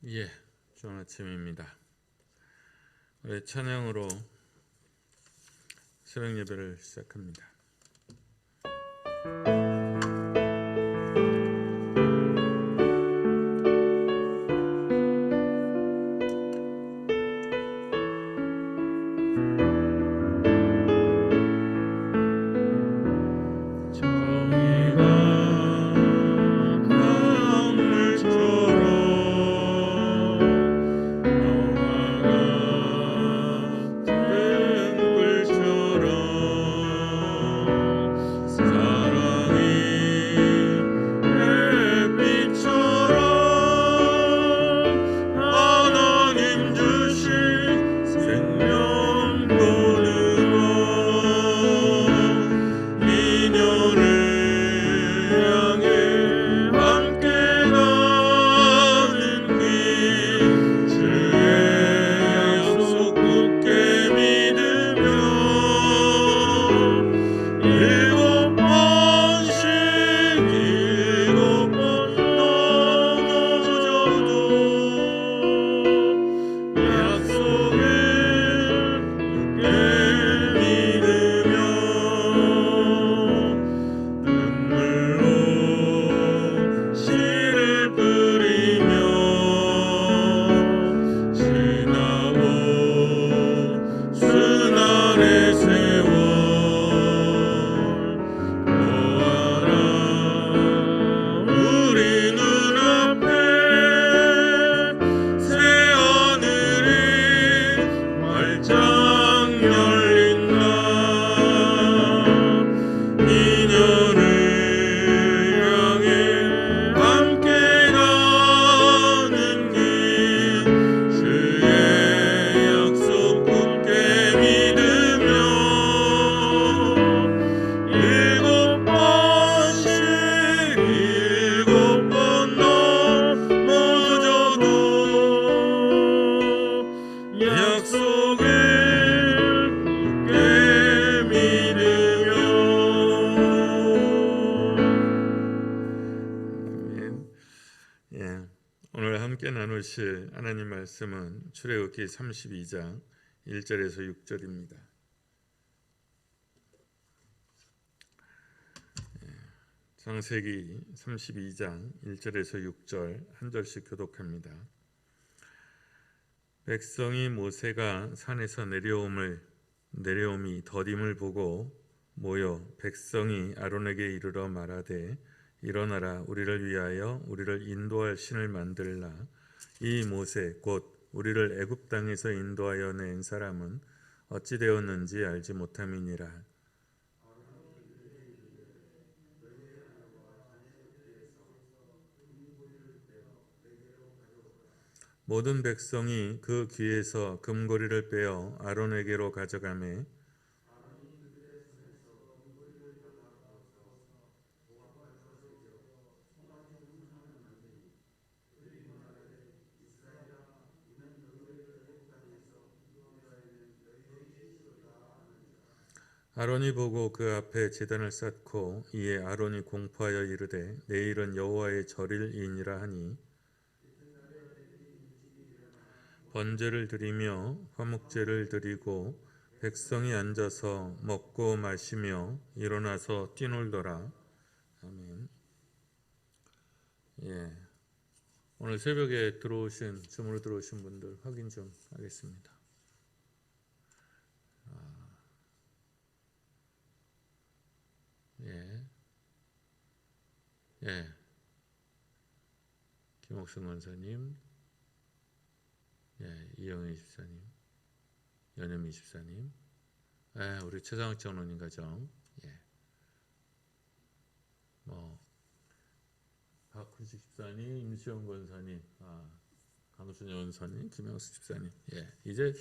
예, 좋은 아침입니다. 우리 찬양으로 새벽 예배를 시작합니다. 오늘 함께 나누실 하나님 말씀은 출애굽기 32장 1절에서 6절입니다. 창세기 32장 1절에서 6절 한 절씩 교독합니다. 백성이 모세가 산에서 내려옴이 더딤을 보고 모여 백성이 아론에게 이르러 말하되 일어나라, 우리를 위하여 우리를 인도할 신을 만들라. 이 모세 곧 우리를 애굽 땅에서 인도하여 낸 사람은 어찌 되었는지 알지 못함이니라. 모든 백성이 그 귀에서 금고리를 빼어 아론에게로 가져가매 아론이 보고 그 앞에 제단을 쌓고 이에 아론이 공포하여 이르되 내일은 여호와의 절일이니라 하니 번제를 드리며 화목제를 드리고 백성이 앉아서 먹고 마시며 일어나서 뛰놀더라. 아멘. 오늘 새벽에 주무로 들어오신 분들 확인 좀 하겠습니다. 김옥순 권사님, 이영애 집사님, 연현미 집사님, 우리 최상욱 장로님 가정, 박훈식 집사님, 임수영 권사님, 강순 여원사님, 김영수 집사님, 이제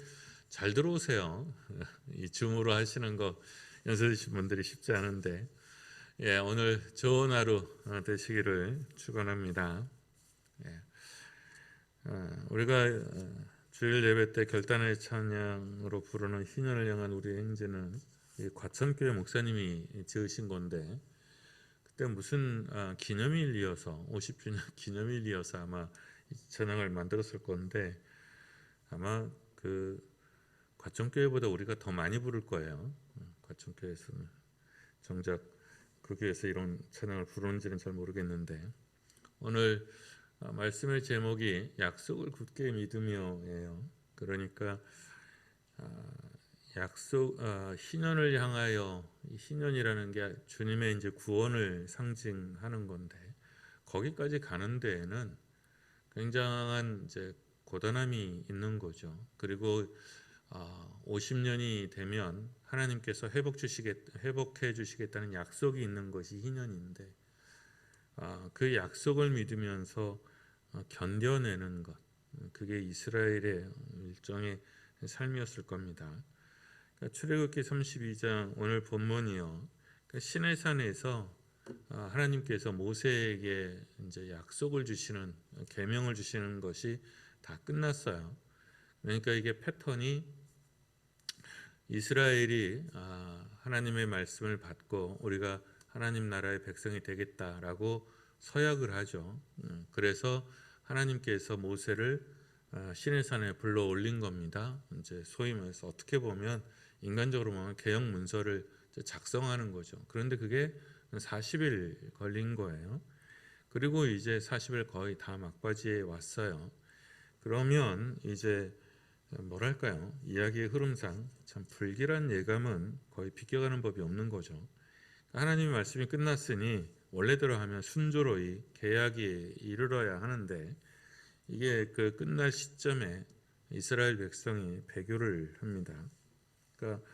잘 들어오세요. 이 줌으로 하시는 거 연습하신 분들이 쉽지 않은데, 오늘 좋은 하루 되시기를 축원합니다. 우리가 주일 예배 때 결단의 찬양으로 부르는 희년을 향한 우리의 행진은 과천교회 목사님이 지으신 건데 그때 무슨 기념일이어서 50주년 기념일이어서 아마 이 찬양을 만들었을 건데 아마 그 과천교회보다 우리가 더 많이 부를 거예요. 과천교회에서는 정작 그 교회에서 이런 찬양을 부르는지는 잘 모르겠는데 오늘 말씀의 제목이 약속을 굳게 믿으며예요. 그러니까 약속 희년을 향하여 이 희년이라는 게 주님의 이제 구원을 상징하는 건데 거기까지 가는 데에는 굉장한 이제 고단함이 있는 거죠. 그리고 50년이 되면 하나님께서 회복해 주시겠다는 약속이 있는 것이 희년인데 그 약속을 믿으면서 견뎌내는 것 그게 이스라엘의 일종의 삶이었을 겁니다. 그러니까 출애굽기 32장 오늘 본문이요. 그러니까 시내산에서 하나님께서 모세에게 이제 약속을 주시는 계명을 주시는 것이 다 끝났어요. 그러니까 이게 패턴이 이스라엘이 하나님의 말씀을 받고 우리가 하나님 나라의 백성이 되겠다라고 서약을 하죠. 그래서 하나님께서 모세를 시내산에 불러 올린 겁니다. 이제 소위 말해서 어떻게 보면 인간적으로 보면 계약 문서를 작성하는 거죠. 그런데 그게 40일 걸린 거예요. 그리고 이제 40일 거의 다 막바지에 왔어요. 그러면 이제 뭐랄까요? 이야기의 흐름상 참 불길한 예감은 거의 비껴가는 법이 없는 거죠. 하나님의 말씀이 끝났으니 원래대로 하면 순조로이 계약이 이르러야 하는데 이게 그 끝날 시점에 이스라엘 백성이 배교를 합니다. 그러니까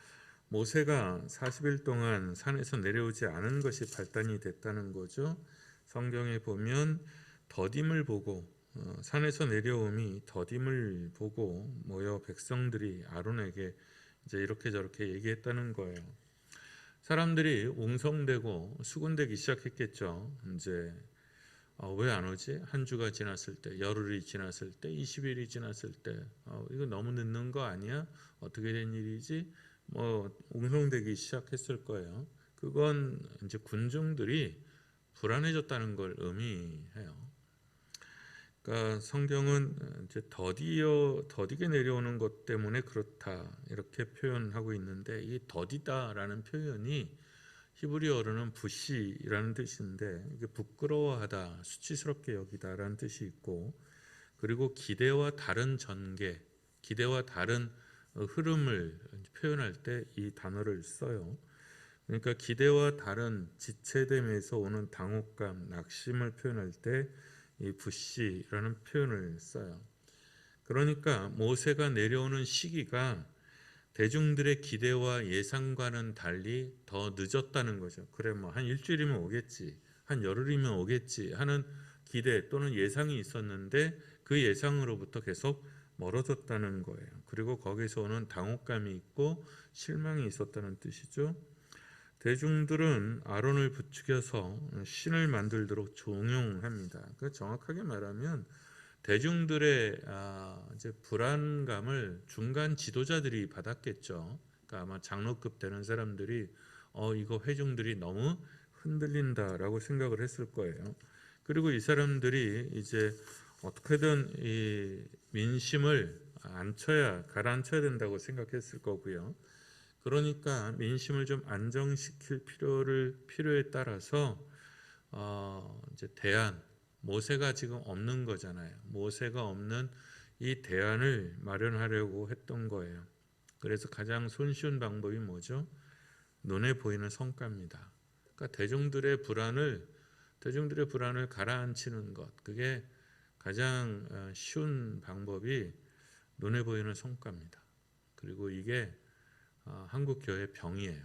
모세가 40일 동안 산에서 내려오지 않은 것이 발단이 됐다는 거죠. 성경에 보면 더딤을 보고 산에서 내려옴이 더딤을 보고 모여 백성들이 아론에게 이제 이렇게 저렇게 얘기했다는 거예요. 사람들이 웅성대고 수군대기 시작했겠죠. 이제 왜 안 오지? 한 주가 지났을 때, 열흘이 지났을 때, 20일이 지났을 때, 이거 너무 늦는 거 아니야? 어떻게 된 일이지? 뭐 웅성대기 시작했을 거예요. 그건 이제 군중들이 불안해졌다는 걸 의미해요. 그러니까 성경은 이제 더디게 내려오는 것 때문에 그렇다 이렇게 표현하고 있는데 이 더디다라는 표현이 히브리어로는 부시라는 뜻인데 이게 부끄러워하다, 수치스럽게 여기다라는 뜻이 있고 그리고 기대와 다른 전개, 기대와 다른 흐름을 표현할 때 이 단어를 써요. 그러니까 기대와 다른 지체됨에서 오는 당혹감, 낙심을 표현할 때 이 부시라는 표현을 써요. 그러니까 모세가 내려오는 시기가 대중들의 기대와 예상과는 달리 더 늦었다는 거죠. 그래 뭐 한 일주일이면 오겠지, 한 열흘이면 오겠지 하는 기대 또는 예상이 있었는데 그 예상으로부터 계속 멀어졌다는 거예요. 그리고 거기서 오는 당혹감이 있고 실망이 있었다는 뜻이죠. 대중들은 아론을 부추겨서 신을 만들도록 종용합니다. 그 정확하게 말하면 대중들의 이제 불안감을 중간 지도자들이 받았겠죠. 그러니까 아마 장로급 되는 사람들이 이거 회중들이 너무 흔들린다라고 생각을 했을 거예요. 그리고 이 사람들이 이제 어떻게든 이 민심을 가라앉혀야 된다고 생각했을 거고요. 그러니까 민심을 좀 안정시킬 필요에 따라서 이제 모세가 지금 없는 거잖아요. 모세가 없는 이 대안을 마련하려고 했던 거예요. 그래서 가장 손쉬운 방법이 뭐죠? 눈에 보이는 성과입니다. 그러니까 대중들의 불안을 가라앉히는 것. 그게 가장 쉬운 방법이 눈에 보이는 성과입니다. 그리고 이게 한국 교회 병이에요.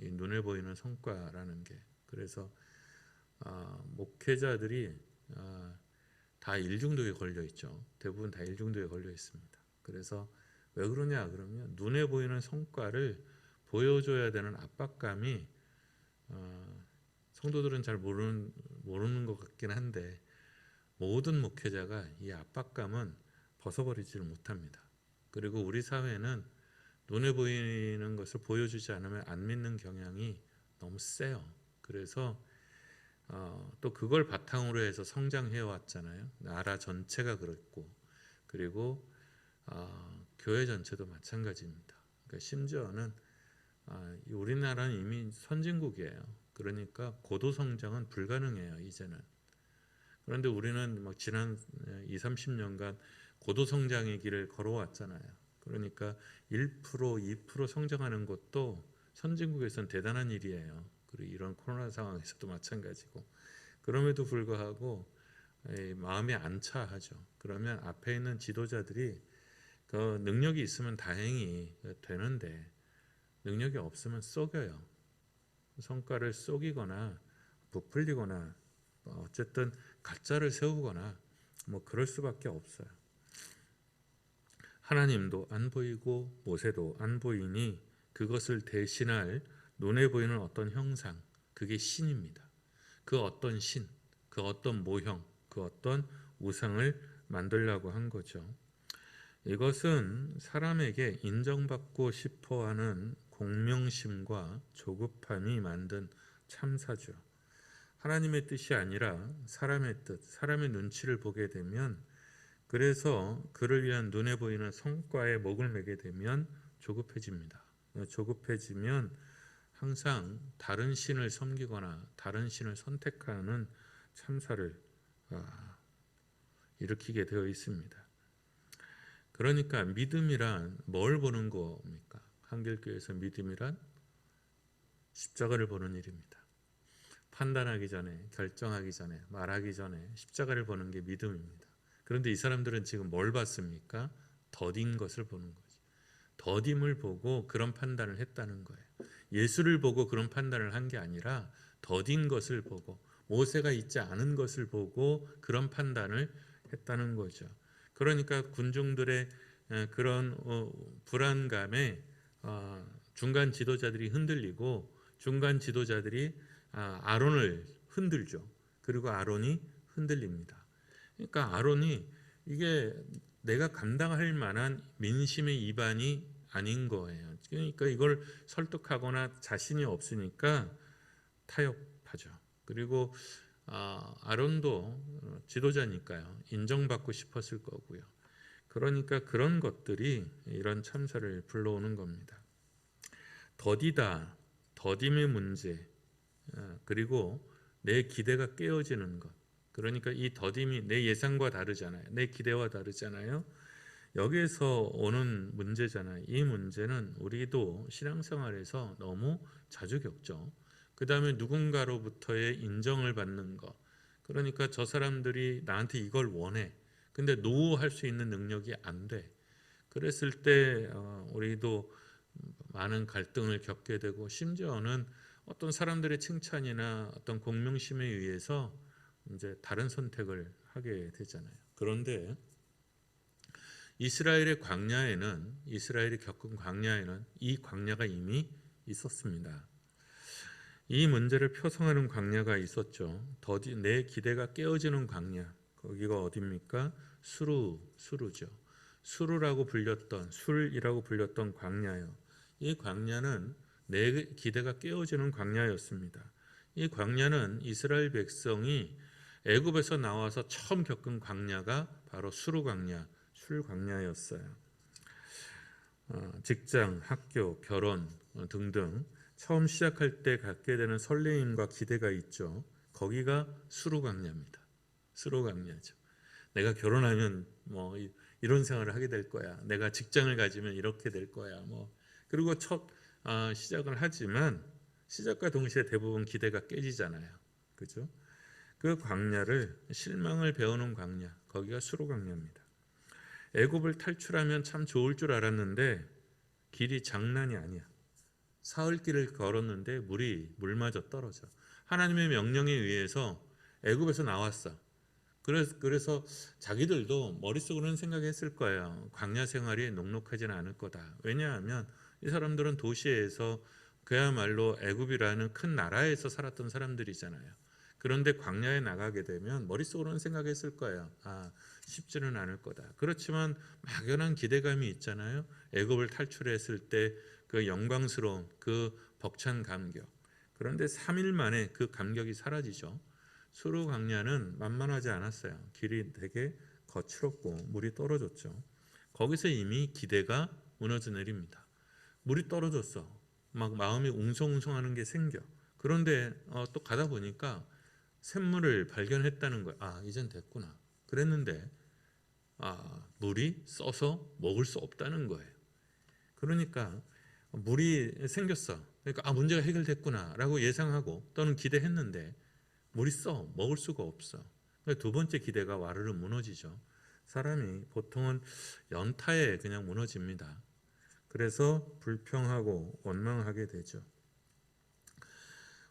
이 눈에 보이는 성과라는 게. 그래서 목회자들이 다 일중독에 걸려 있죠. 대부분 다 일중독에 걸려 있습니다. 그래서 왜 그러냐 그러면 눈에 보이는 성과를 보여줘야 되는 압박감이 성도들은 잘 모르는 것 같긴 한데 모든 목회자가 이 압박감은 벗어버리지를 못합니다. 그리고 우리 사회는 눈에 보이는 것을 보여주지 않으면 안 믿는 경향이 너무 세요. 그래서 또 그걸 바탕으로 해서 성장해 왔잖아요. 나라 전체가 그랬고, 그리고 교회 전체도 마찬가지입니다. 그러니까 심지어는 우리나라는 이미 선진국이에요. 그러니까 고도 성장은 불가능해요, 이제는. 그런데 우리는 막 지난 2, 30년간 고도 성장의 길을 걸어왔잖아요. 그러니까 1%, 2% 성장하는 것도 선진국에서는 대단한 일이에요. 그리고 이런 코로나 상황에서도 마찬가지고. 그럼에도 불구하고 마음이 안 차하죠. 그러면 앞에 있는 지도자들이 그 능력이 있으면 다행히 되는데 능력이 없으면 속여요. 성과를 속이거나 부풀리거나 어쨌든 가짜를 세우거나 뭐 그럴 수밖에 없어요. 하나님도 안 보이고 모세도 안 보이니 그것을 대신할 눈에 보이는 어떤 형상, 그게 신입니다. 그 어떤 신, 그 어떤 모형, 그 어떤 우상을 만들려고 한 거죠. 이것은 사람에게 인정받고 싶어하는 공명심과 조급함이 만든 참사죠. 하나님의 뜻이 아니라 사람의 뜻, 사람의 눈치를 보게 되면, 그래서 그를 위한 눈에 보이는 성과에 목을 매게 되면 조급해집니다. 조급해지면 항상 다른 신을 섬기거나 다른 신을 선택하는 참사를 일으키게 되어 있습니다. 그러니까 믿음이란 뭘 보는 겁니까? 한길교회에서 믿음이란 십자가를 보는 일입니다. 판단하기 전에, 결정하기 전에, 말하기 전에 십자가를 보는 게 믿음입니다. 그런데 이 사람들은 지금 뭘 봤습니까? 더딘 것을 보는 거죠. 더딤을 보고 그런 판단을 했다는 거예요. 예수를 보고 그런 판단을 한 게 아니라 더딘 것을 보고 모세가 있지 않은 것을 보고 그런 판단을 했다는 거죠. 그러니까 군중들의 그런 불안감에 중간 지도자들이 흔들리고 중간 지도자들이 아론을 흔들죠. 그리고 아론이 흔들립니다. 그러니까 아론이 이게 내가 감당할 만한 민심의 이반이 아닌 거예요. 그러니까 이걸 설득하거나 자신이 없으니까 타협하죠. 그리고 아론도 지도자니까요. 인정받고 싶었을 거고요. 그러니까 그런 것들이 이런 참사를 불러오는 겁니다. 더디다, 더딤의 문제, 그리고 내 기대가 깨어지는 것. 그러니까 이 더딤이 내 예상과 다르잖아요. 내 기대와 다르잖아요. 여기에서 오는 문제잖아요. 이 문제는 우리도 신앙생활에서 너무 자주 겪죠. 그 다음에 누군가로부터의 인정을 받는 것. 그러니까 저 사람들이 나한테 이걸 원해. 근데 노할 수 있는 능력이 안 돼. 그랬을 때 우리도 많은 갈등을 겪게 되고, 심지어는 어떤 사람들의 칭찬이나 어떤 공명심에 의해서 이제 다른 선택을 하게 되잖아요. 그런데 이스라엘이 겪은 광야에는 이 광야가 이미 있었습니다. 이 문제를 표성하는 광야가 있었죠. 내 기대가 깨어지는 광야. 거기가 어디입니까? 수르죠. 수르라고 불렸던, 술이라고 불렸던 광야요. 이 광야는 내 기대가 깨어지는 광야였습니다. 이 광야는 이스라엘 백성이 애굽에서 나와서 처음 겪은 광야가 바로 수르 광야, 술 광야였어요. 직장, 학교, 결혼 등등 처음 시작할 때 갖게 되는 설레임과 기대가 있죠. 거기가 수르 광야입니다. 수르 광야죠. 내가 결혼하면 뭐 이런 생활을 하게 될 거야. 내가 직장을 가지면 이렇게 될 거야. 그리고 첫 시작을 하지만 시작과 동시에 대부분 기대가 깨지잖아요. 그죠? 그 광야를 실망을 배우는 광야, 거기가 수르 광야입니다. 애굽을 탈출하면 참 좋을 줄 알았는데 길이 장난이 아니야. 사흘길을 걸었는데 물마저 떨어져. 하나님의 명령에 의해서 애굽에서 나왔어. 그래서 자기들도 머릿속으로는 생각했을 거예요. 광야 생활이 녹록하지는 않을 거다. 왜냐하면 이 사람들은 도시에서 그야말로 애굽이라는 큰 나라에서 살았던 사람들이잖아요. 그런데 광야에 나가게 되면 머릿속으로는 생각했을 거예요. 쉽지는 않을 거다. 그렇지만 막연한 기대감이 있잖아요. 애굽을 탈출했을 때 그 영광스러운 그 벅찬 감격. 그런데 3일 만에 그 감격이 사라지죠. 수르 광야는 만만하지 않았어요. 길이 되게 거칠었고 물이 떨어졌죠. 거기서 이미 기대가 무너져 내립니다. 물이 떨어졌어. 막 마음이 웅성웅성하는 게 생겨. 그런데 또 가다 보니까 샘물을 발견했다는 거야. 아, 이젠 됐구나. 그랬는데 물이 써서 먹을 수 없다는 거예요. 그러니까 물이 생겼어. 그러니까 문제가 해결됐구나라고 예상하고 또는 기대했는데 물이 써 먹을 수가 없어. 그러니까 두 번째 기대가 와르르 무너지죠. 사람이 보통은 연타에 그냥 무너집니다. 그래서 불평하고 원망하게 되죠.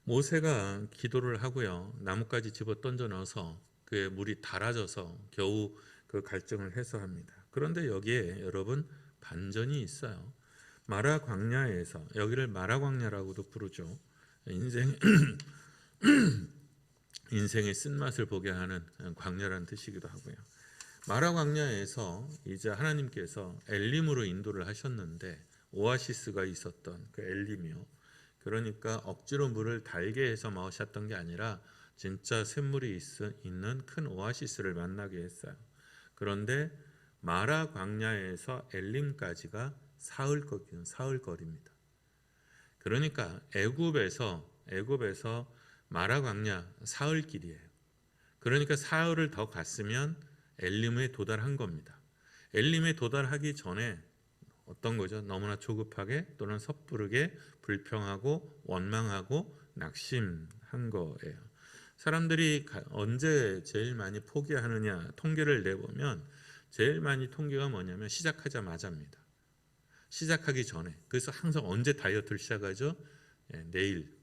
모세가 기도를 하고요. 나뭇가지 집어 던져 넣어서 그의 물이 닳아져서 겨우 그 갈증을 해소합니다. 그런데 여기에 여러분 반전이 있어요. 마라 광야에서, 여기를 마라 광야라고도 부르죠. 인생의 쓴맛을 보게 하는 광야라는 뜻이기도 하고요. 마라 광야에서 이제 하나님께서 엘림으로 인도를 하셨는데 오아시스가 있었던 그 엘림이요. 그러니까 억지로 물을 달게 해서 마셨던 게 아니라 진짜 샘물이 있는 큰 오아시스를 만나게 했어요. 그런데 마라 광야에서 엘림까지가 사흘거리입니다. 그러니까 애굽에서 마라 광야 사흘길이에요. 그러니까 사흘을 더 갔으면 엘림에 도달한 겁니다. 엘림에 도달하기 전에 어떤 거죠? 너무나 조급하게 또는 섣부르게 불평하고 원망하고 낙심한 거예요. 사람들이 언제 제일 많이 포기하느냐 통계를 내보면 제일 많이 통계가 뭐냐면 시작하자마자입니다. 시작하기 전에. 그래서 항상 언제 다이어트를 시작하죠? 내일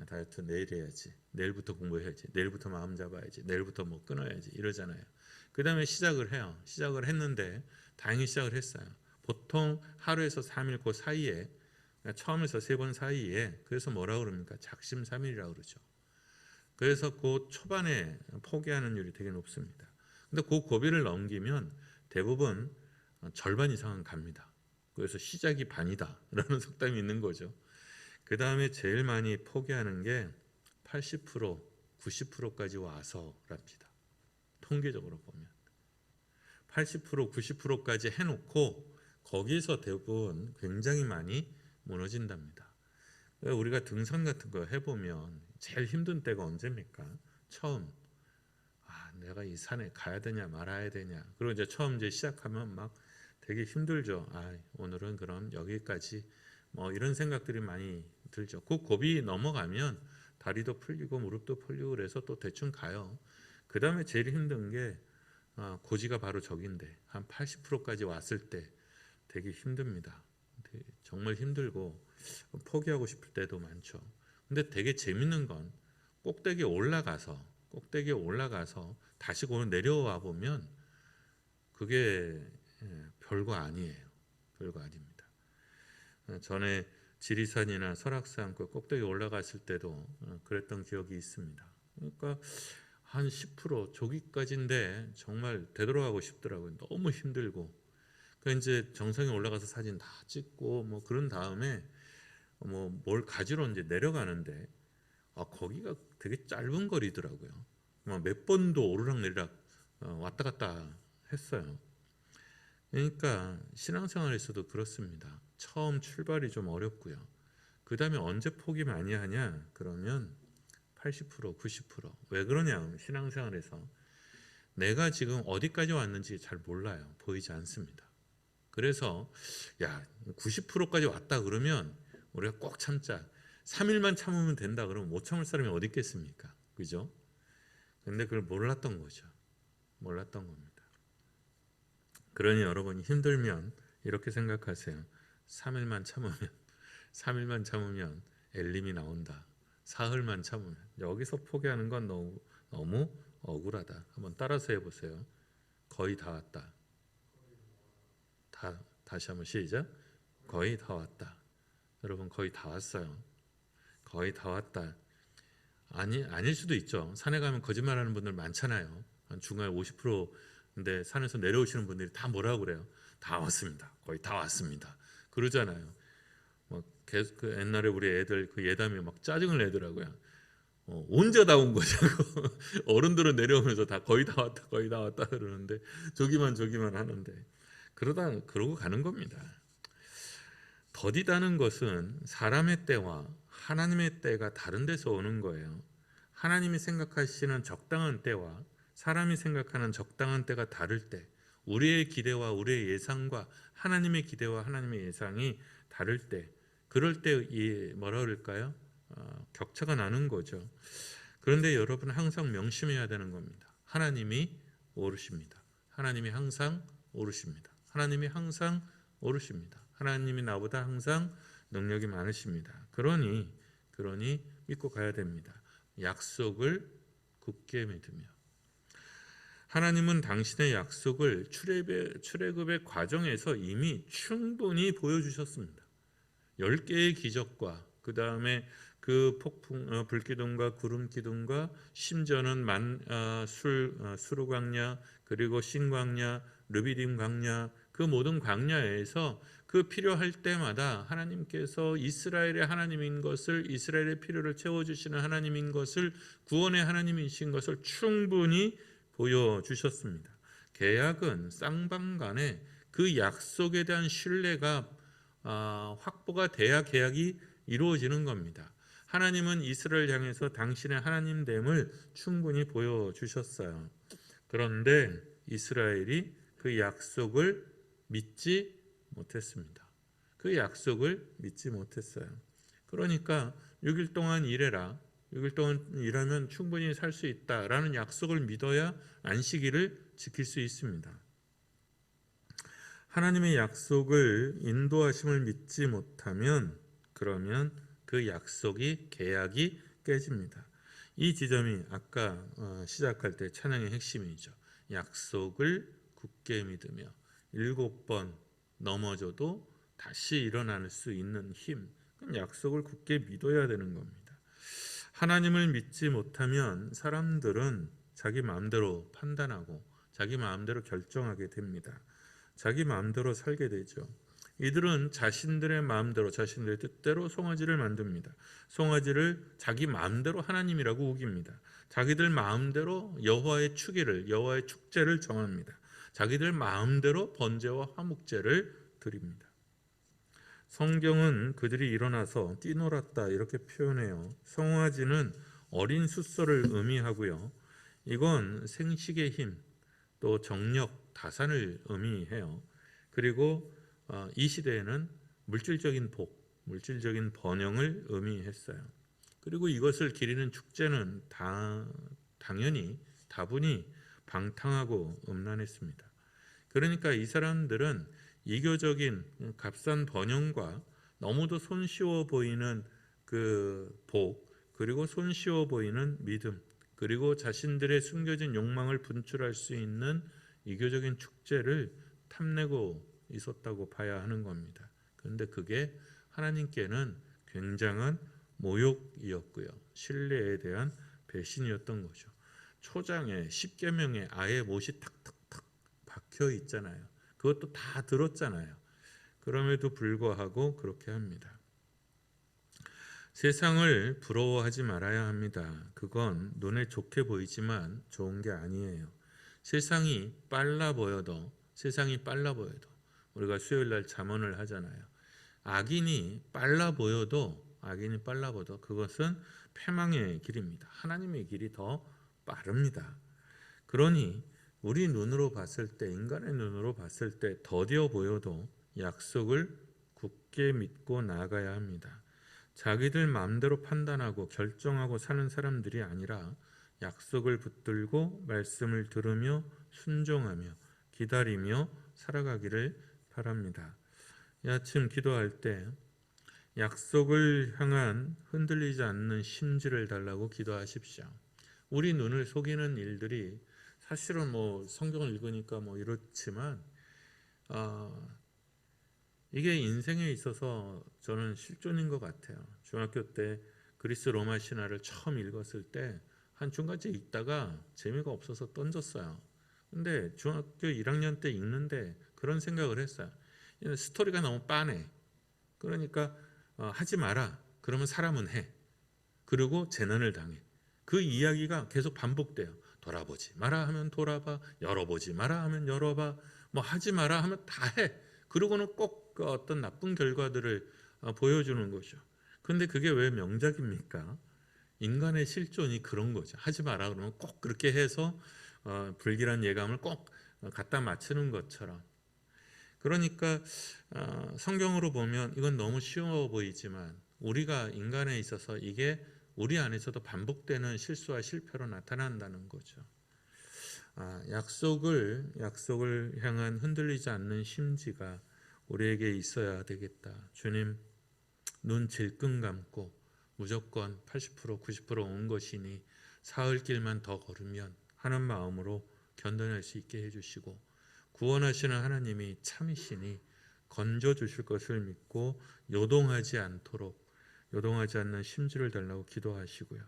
다이어트 내일 해야지. 내일부터 공부해야지. 내일부터 마음 잡아야지. 내일부터 뭐 끊어야지. 이러잖아요. 그 다음에 시작을 해요. 시작을 했는데 다행히 시작을 했어요. 보통 하루에서 3일 그 사이에 처음에서 3번 사이에 그래서 뭐라고 그럽니까? 작심삼일이라고 그러죠. 그래서 그 초반에 포기하는 율이 되게 높습니다. 근데 그 고비를 넘기면 대부분 절반 이상은 갑니다. 그래서 시작이 반이다 라는 속담이 있는 거죠. 그 다음에 제일 많이 포기하는 게 80%, 90%까지 와서랍니다. 통계적으로 보면 80%, 90%까지 해놓고 거기서 대부분 굉장히 많이 무너진답니다. 우리가 등산 같은 거 해보면 제일 힘든 때가 언제입니까? 처음 내가 이 산에 가야 되냐 말아야 되냐. 그리고 이제 처음 시작하면 막 되게 힘들죠. 오늘은 그럼 여기까지 뭐 이런 생각들이 많이 들죠. 그 고비 넘어가면 다리도 풀리고 무릎도 풀리고 그래서 또 대충 가요. 그 다음에 제일 힘든 게 고지가 바로 저긴데 한 80%까지 왔을 때 되게 힘듭니다. 정말 힘들고 포기하고 싶을 때도 많죠. 근데 되게 재밌는 건 꼭대기에 올라가서 다시 내려와 보면 그게 별거 아니에요. 별거 아닙니다. 전에 지리산이나 설악산 그 꼭대기 올라갔을 때도 그랬던 기억이 있습니다. 그러니까 한 10% 저기까지인데 정말 되돌아가고 싶더라고요. 너무 힘들고. 그 이제 정상에 올라가서 사진 다 찍고 뭐 그런 다음에 뭘 가지러 이제 내려가는데 거기가 되게 짧은 거리더라고요. 몇 번도 오르락내리락 왔다 갔다 했어요. 그러니까 신앙생활에서도 그렇습니다. 처음 출발이 좀 어렵고요. 그 다음에 언제 포기 많이 하냐? 그러면 80%, 90%. 왜 그러냐? 신앙생활에서 내가 지금 어디까지 왔는지 잘 몰라요. 보이지 않습니다. 그래서 90%까지 왔다 그러면 우리가 꼭 참자. 3일만 참으면 된다 그러면 못 참을 사람이 어디 있겠습니까? 그죠? 근데 그걸 몰랐던 거죠. 몰랐던 겁니다. 그러니 여러분이 힘들면 이렇게 생각하세요. 3일만 참으면 엘림이 나온다. 사흘만 참으면. 여기서 포기하는 건 너무 억울하다. 한번 따라서 해보세요. 거의 다 왔다. 다시 한번 시작. 거의 다 왔다. 여러분 거의 다 왔어요. 거의 다 왔다. 아닐 수도 있죠. 산에 가면 거짓말하는 분들 많잖아요. 한 중간에 50%인데 산에서 내려오시는 분들이 다 뭐라고 그래요? 다 왔습니다. 거의 다 왔습니다. 그러잖아요. 그 옛날에 우리 애들 그 예담이 막 짜증을 내더라고요. 언제 다 온 거냐고. 어른들은 내려오면서 다 거의 다 왔다 거의 다 왔다 그러는데 저기만 하는데, 그러고 가는 겁니다. 더디다는 것은 사람의 때와 하나님의 때가 다른 데서 오는 거예요. 하나님이 생각하시는 적당한 때와 사람이 생각하는 적당한 때가 다를 때, 우리의 기대와 우리의 예상과 하나님의 기대와 하나님의 예상이 다를 때, 그럴 때 뭐라 그럴까요? 격차가 나는 거죠. 그런데 여러분 항상 명심해야 되는 겁니다. 하나님이 오르십니다. 하나님이 항상 오르십니다. 하나님이 항상 오르십니다. 하나님이 나보다 항상 능력이 많으십니다. 그러니 믿고 가야 됩니다. 약속을 굳게 믿으며. 하나님은 당신의 약속을 출애굽의 과정에서 이미 충분히 보여주셨습니다. 10개의 기적과 그 다음에 그 폭풍 불기둥과 구름 기둥과 심지어는 수르 광야, 그리고 신 광야, 르비딤 광야, 그 모든 광야에서 그 필요할 때마다 하나님께서 이스라엘의 하나님인 것을, 이스라엘의 필요를 채워주시는 하나님인 것을, 구원의 하나님이신 것을 충분히 보여주셨습니다. 계약은 쌍방간에 그 약속에 대한 신뢰가 확보가 돼야 계약이 이루어지는 겁니다. 하나님은 이스라엘 향해서 당신의 하나님됨을 충분히 보여주셨어요. 그런데 이스라엘이 그 약속을 믿지 못했습니다. 그 약속을 믿지 못했어요. 그러니까 6일 동안 일해라, 6일 동안 일하면 충분히 살 수 있다라는 약속을 믿어야 안식일을 지킬 수 있습니다. 하나님의 약속을, 인도하심을 믿지 못하면 그러면 그 약속이, 계약이 깨집니다. 이 지점이 아까 시작할 때 찬양의 핵심이죠. 약속을 굳게 믿으며 7번 넘어져도 다시 일어날 수 있는 힘, 그럼 약속을 굳게 믿어야 되는 겁니다. 하나님을 믿지 못하면 사람들은 자기 마음대로 판단하고 자기 마음대로 결정하게 됩니다. 자기 마음대로 살게 되죠. 이들은 자신들의 마음대로, 자신들의 뜻대로 송아지를 만듭니다. 송아지를 자기 마음대로 하나님이라고 우깁니다. 자기들 마음대로 여호와의 축일을, 여호와의 축제를 정합니다. 자기들 마음대로 번제와 화목제를 드립니다. 성경은 그들이 일어나서 뛰놀았다 이렇게 표현해요. 송아지는 어린 숫소를 의미하고요. 이건 생식의 힘, 또 정력, 다산을 의미해요. 그리고 이 시대에는 물질적인 복, 물질적인 번영을 의미했어요. 그리고 이것을 기리는 축제는 당연히 다분히 방탕하고 음란했습니다. 그러니까 이 사람들은 이교적인 값싼 번영과 너무도 손쉬워 보이는 그 복, 그리고 손쉬워 보이는 믿음, 그리고 자신들의 숨겨진 욕망을 분출할 수 있는 이교적인 축제를 탐내고 있었다고 봐야 하는 겁니다. 그런데 그게 하나님께는 굉장한 모욕이었고요. 신뢰에 대한 배신이었던 거죠. 초장에 10계명에 아예 못이 탁탁탁 박혀 있잖아요. 그것도 다 들었잖아요. 그럼에도 불구하고 그렇게 합니다. 세상을 부러워하지 말아야 합니다. 그건 눈에 좋게 보이지만 좋은 게 아니에요. 세상이 빨라 보여도 우리가 수요일 날 잠언을 하잖아요. 악인이 빨라 보여도 그것은 패망의 길입니다. 하나님의 길이 더 빠릅니다. 그러니 우리 눈으로 봤을 때, 인간의 눈으로 봤을 때 더디어 보여도 약속을 굳게 믿고 나아가야 합니다. 자기들 마음대로 판단하고 결정하고 사는 사람들이 아니라 약속을 붙들고 말씀을 들으며 순종하며 기다리며 살아가기를 바랍니다. 이 아침 기도할 때 약속을 향한 흔들리지 않는 심지를 달라고 기도하십시오. 우리 눈을 속이는 일들이 사실은 성경을 읽으니까 이렇지만 이게 인생에 있어서 저는 실존인 것 같아요. 중학교 때 그리스 로마 신화를 처음 읽었을 때 한 중간쯤 읽다가 재미가 없어서 던졌어요. 근데 중학교 1학년 때 읽는데 그런 생각을 했어요. 스토리가 너무 빤해. 그러니까 하지 마라. 그러면 사람은 해. 그리고 재난을 당해. 그 이야기가 계속 반복돼요. 돌아보지 마라 하면 돌아봐, 열어보지 마라 하면 열어봐, 뭐 하지 마라 하면 다 해. 그러고는 꼭 그 어떤 나쁜 결과들을 보여주는 거죠. 근데 그게 왜 명작입니까? 인간의 실존이 그런 거죠. 하지 마라 그러면 꼭 그렇게 해서 불길한 예감을 꼭 갖다 맞추는 것처럼. 그러니까 성경으로 보면 이건 너무 쉬워 보이지만 우리가 인간에 있어서 이게 우리 안에서도 반복되는 실수와 실패로 나타난다는 거죠. 약속을 향한 흔들리지 않는 심지가 우리에게 있어야 되겠다. 주님, 눈 질끈 감고 무조건 80% 90% 온 것이니 사흘 길만 더 걸으면 하는 마음으로 견뎌낼 수 있게 해주시고, 구원하시는 하나님이 참이시니 건져주실 것을 믿고 요동하지 않는 심지를 달라고 기도하시고요.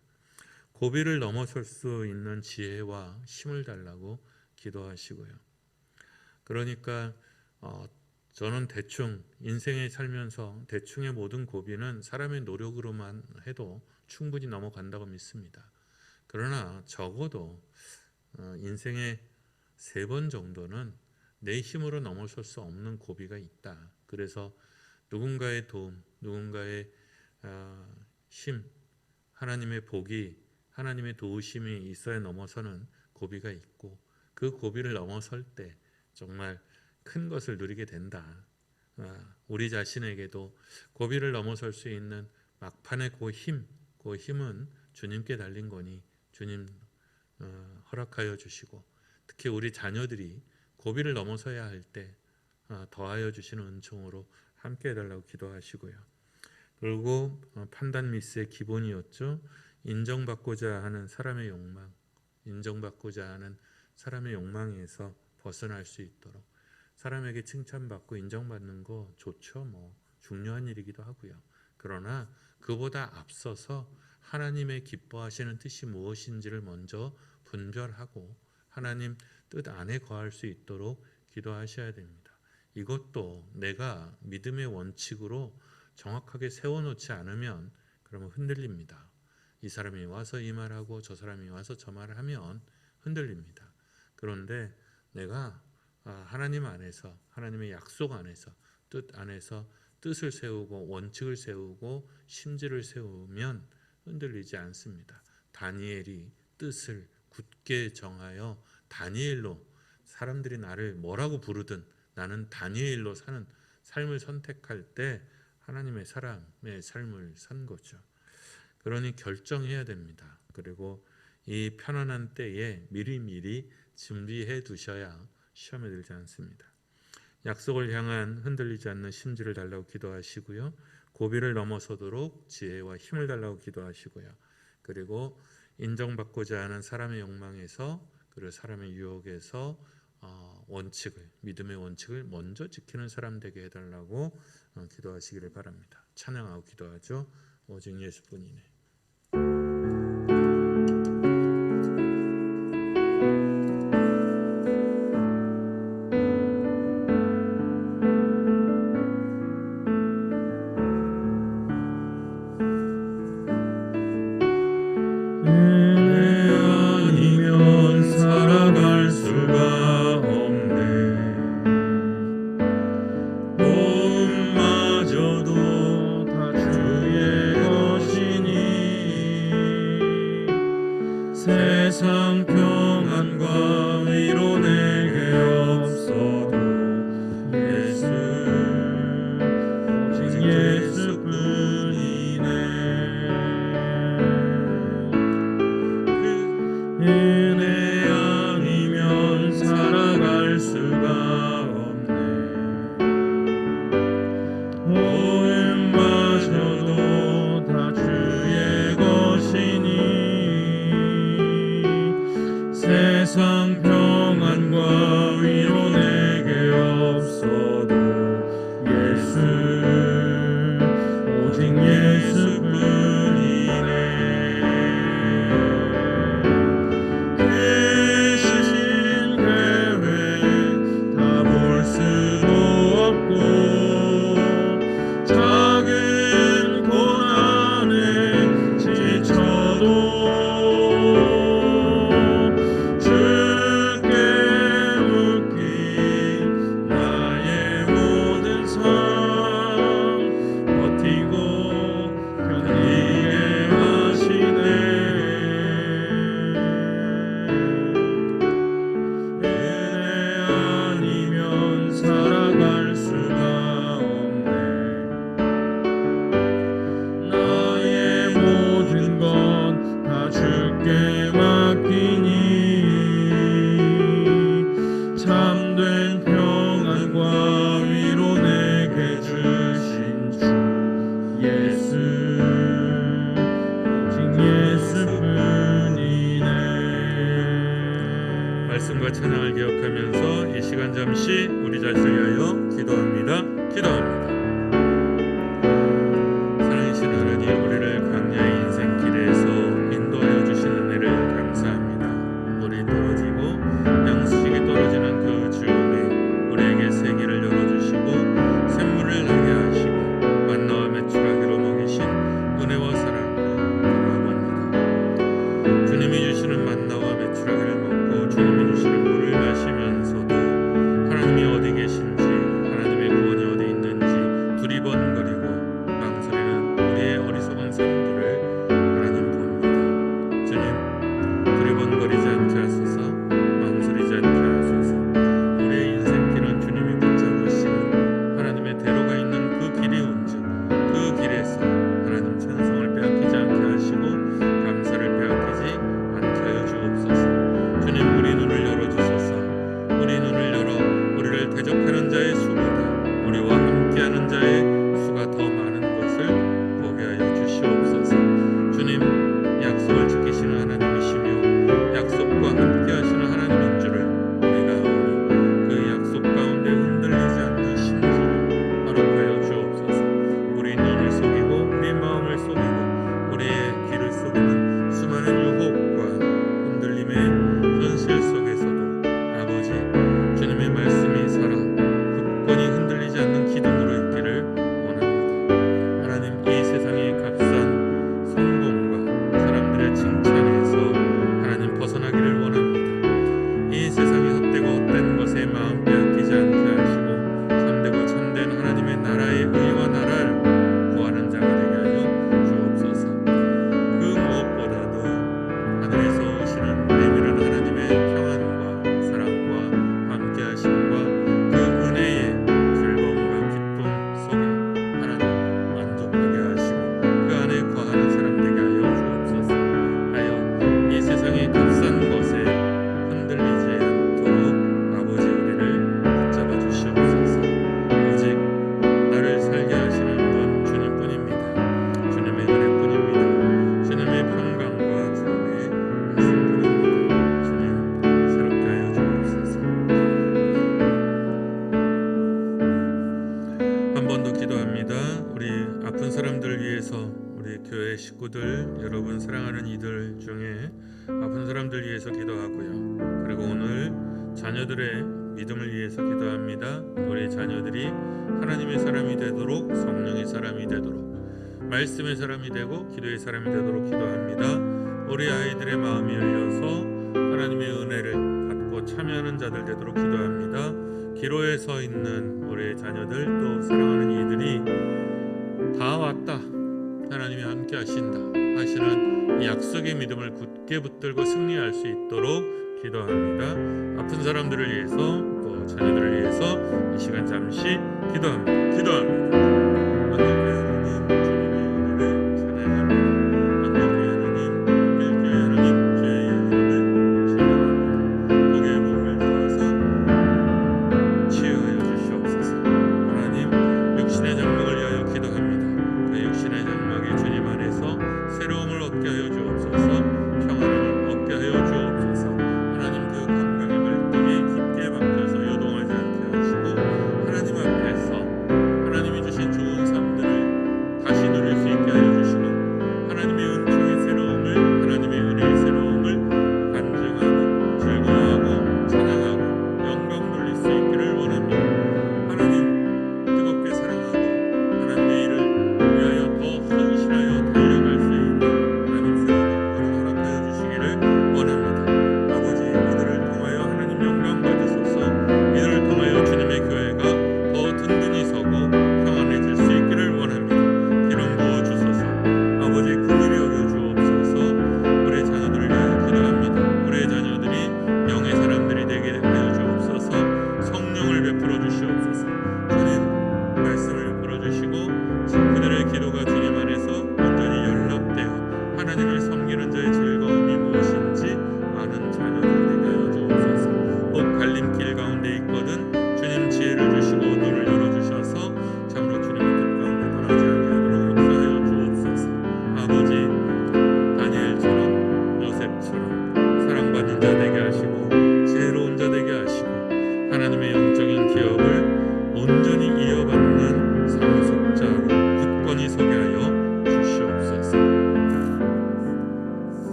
고비를 넘어설 수 있는 지혜와 힘을 달라고 기도하시고요. 그러니까 저는 대충 인생에 살면서 대충의 모든 고비는 사람의 노력으로만 해도 충분히 넘어간다고 믿습니다. 그러나 적어도 인생에 3번 정도는 내 힘으로 넘어설 수 없는 고비가 있다. 그래서 누군가의 도움, 누군가의 힘, 하나님의 복이, 하나님의 도우심이 있어야 넘어서는 고비가 있고, 그 고비를 넘어설 때 정말 큰 것을 누리게 된다. 우리 자신에게도 고비를 넘어설 수 있는 막판의 그 힘은 주님께 달린 거니 주님 허락하여 주시고, 특히 우리 자녀들이 고비를 넘어서야 할 때 더하여 주시는 은총으로 함께 해달라고 기도하시고요. 그리고 판단 미스의 기본이었죠. 인정받고자 하는 사람의 욕망에서 벗어날 수 있도록, 사람에게 칭찬받고 인정받는 거 좋죠. 뭐 중요한 일이기도 하고요. 그러나 그보다 앞서서 하나님의 기뻐하시는 뜻이 무엇인지를 먼저 분별하고 하나님 뜻 안에 거할 수 있도록 기도하셔야 됩니다. 이것도 내가 믿음의 원칙으로 정확하게 세워놓지 않으면 그러면 흔들립니다. 이 사람이 와서 이 말하고 저 사람이 와서 저 말을 하면 흔들립니다. 그런데 내가 하나님 안에서, 하나님의 약속 안에서, 뜻 안에서 뜻을 세우고 원칙을 세우고 심지를 세우면 흔들리지 않습니다. 다니엘이 뜻을 굳게 정하여 다니엘로, 사람들이 나를 뭐라고 부르든 나는 다니엘로 사는 삶을 선택할 때 하나님의 사람의 삶을 산 거죠. 그러니 결정해야 됩니다. 그리고 이 편안한 때에 미리미리 준비해 두셔야 시험에 들지 않습니다. 약속을 향한 흔들리지 않는 심지를 달라고 기도하시고요. 고비를 넘어서도록 지혜와 힘을 달라고 기도하시고요. 그리고 인정받고자 하는 사람의 욕망에서, 그리고 사람의 유혹에서 믿음의 원칙을 먼저 지키는 사람 되게 해달라고 기도하시기를 바랍니다. 찬양하고 기도하죠. 오직 예수뿐이네. 세상 평안과 위로 내게 없어도 예수, 오직 예수뿐이네. 은혜 아니면 살아갈 수가 없네. 모음마저도 다 주의 것이니 세상 평안과 위로 내게 없어도 예수, 오직 예수뿐이네. 대신 계획 다 볼 수도 없고 작은 고난에 지쳐도 말씀과 찬양을 기억하면서 이 시간 잠시 우리 자신을 위하여 기도합니다. 사랑하신 하나님, 우리를 광야의 인생길에서 인도하여 주신 은혜를 감사합니다. 물이 떨어지고 양식이 떨어지는 그 즈음에 우리에게 세계를 열어주시고 샘물을 나게 하시고 만나와 메추라기로 먹이신 은혜와 사랑으로 돌아갑니다. 주님이 주시는 만나와 메추라기를 먹고 주님이 주시는 물을 마시면서도 하나님이 어디 계신지, 하나님의 구원이 어디 있는지 두리번거리고 망설이는 우리의 어리석은 삶들을 하나님 봅니다. 주님, 두리번거리지 않게 하소서, 망설이지 않게 하소서. 우리의 인생길은 주님이 붙잡으시는 하나님의 대로가 있는 그 길이 온즉 그 길에서 하나님 찬송을 빼앗기지 않게 하시고 감사를 빼앗기지 않게 하여 주옵소서. 주님, 우리 눈을 열어주소서. 우리 눈을 열어 우리를 대적하는 자의 수보다 우리와 함께하는 자의 수가 더 많은 것을 보게 하여 주시옵소서. 주님, 약속을 지키시는 하나님이시며 약속과 함께하시는 하나님인 줄을 우리가 아오니 그 약속 가운데 흔들리지 않는 심지를 허락하여 주옵소서. 우리 눈을 속이고 우리 마음을 속이고 우리의 귀를 속이는 수많은 유혹과 흔들림의 현실 속에서도 아버지, 주님의 말씀이 살아 굳건히 흔들리지 않는 기둥으로 있기를 원합니다. 하나님, 이 세상의 값싼 성공과 사람들의 칭찬에서 하나님 벗어나기를 원합니다. 이 세상의 헛되고 헛된 것에 마음 빼앗기지 않게 하시고 참되고 참된 하나님의 나라의 의와 나라를 구하는 자가 되게 하여 주옵소서. 그 무엇보다도 하늘에서 오시는 내밀한 하나님의 평안과 사랑과 함께하심과 그 은혜의 즐거움과 기쁨 속에 하나님 만족하게 하시고 그 안에 거하는 사람 되게 하여 주옵소서. 하여 이 세상의 값싼 것에 흔들리지 않도록 아버지 우리를 붙잡아 주시옵소서. 오직 나를 살게 하시는 분 주님뿐입니다. 주님의 은혜뿐입니다. 주님의 평강과 주님의 말씀뿐입니다. 주님, 새롭게 하여 주옵소서. 한 번 더 기도합니다. 우리 아픈 사람들을 위해서, 우리 교회 식구들, 여러분 사랑하는 이들 중에 아픈 사람들 위해서 기도하고요. 그리고 오늘 자녀들의 믿음을 위해서 기도합니다. 우리 자녀들이 하나님의 사람이 되도록, 성령의 사람이 되도록, 말씀의 사람이 되고 기도의 사람이 되도록 기도합니다. 우리 아이들의 마음이 열려서 하나님의 은혜를 받고 참여하는 자들 되도록 기도합니다. 기로에 서 있는 우리의 자녀들, 또 사랑하는 이들이 다 왔다, 하나님이 함께 하신다 하시는 이 약속의 믿음을 굳게 붙들고 승리할 수 있도록 기도합니다. 아픈 사람들을 위해서, 또 자녀들을 위해서 이 시간 잠시 기도합니다. 하나님의 하나님, 주님의 은혜를 찬양합니다. 하나님의 하나님, 일교의 하나님, 주의 이름을 찬양합니다. 복의 복을 주어서 치유하여 주시옵소서. 하나님, 육신의 장막을 위하여 기도합니다. 그 육신의 장막이 주님 안에서 새로움을 얻게 하여 주옵소서. 평안을 얻게 하여 주옵소서. 하나님, 그 감각의 말뚝이 깊게 박혀서 요동하지 않게 하시고 하나님 앞에서 하나님이 주신 좋은 삶들을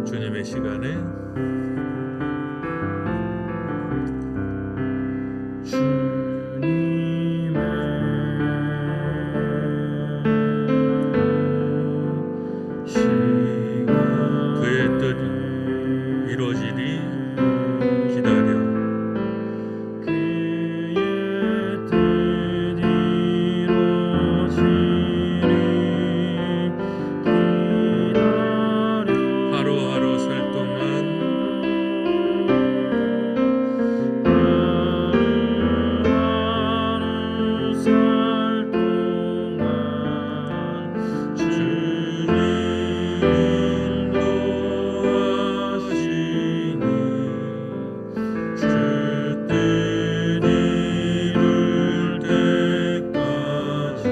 주님의 시간에 그의 뜻 이루어지리 기다려. 하루하루 살 동안 주님 인도하시니 주 뜻 이룰 때까지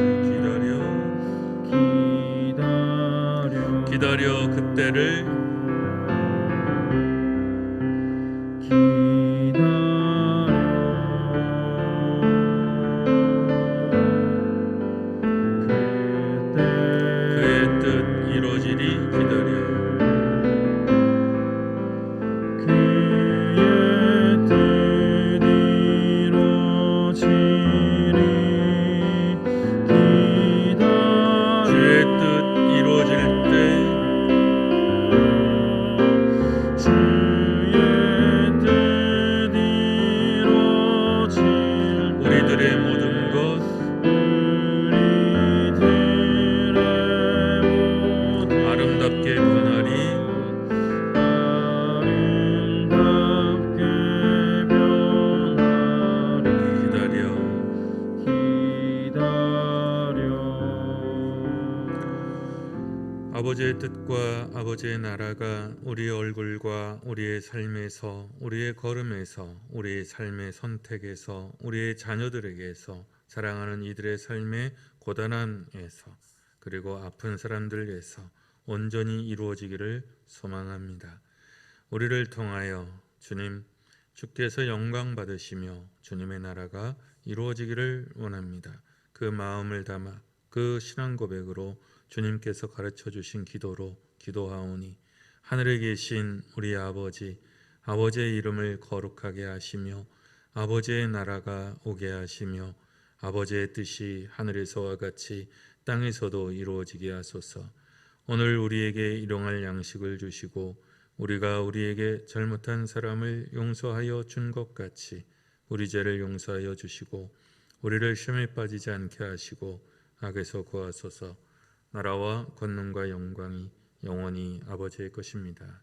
기다려 그때를 그의 뜻 이루어지리 기다려. 주의 뜻 이루어질 때 우리들의 모든 것 아름답게 변하리. 기다려. 아버지의 뜻과 아버지의 나라가 우리의 얼굴과 우리의 삶에서, 우리의 걸음에서, 우리의 삶의 선택에서, 우리의 자녀들에게서, 사랑하는 이들의 삶의 고단함에서, 그리고 아픈 사람들에서 온전히 이루어지기를 소망합니다. 우리를 통하여 주님, 주께서 영광 받으시며 주님의 나라가 이루어지기를 원합니다. 그 마음을 담아 그 신앙 고백으로 주님께서 가르쳐 주신 기도로 기도하오니 하늘에 계신 우리 아버지, 아버지의 이름을 거룩하게 하시며 아버지의 나라가 오게 하시며 아버지의 뜻이 하늘에서와 같이 땅에서도 이루어지게 하소서. 오늘 우리에게 일용할 양식을 주시고 우리가 우리에게 잘못한 사람을 용서하여 준 것 같이 우리 죄를 용서하여 주시고 우리를 시험에 빠지지 않게 하시고 악에서 구하소서. 나라와 권능과 영광이 영원히 아버지의 것입니다.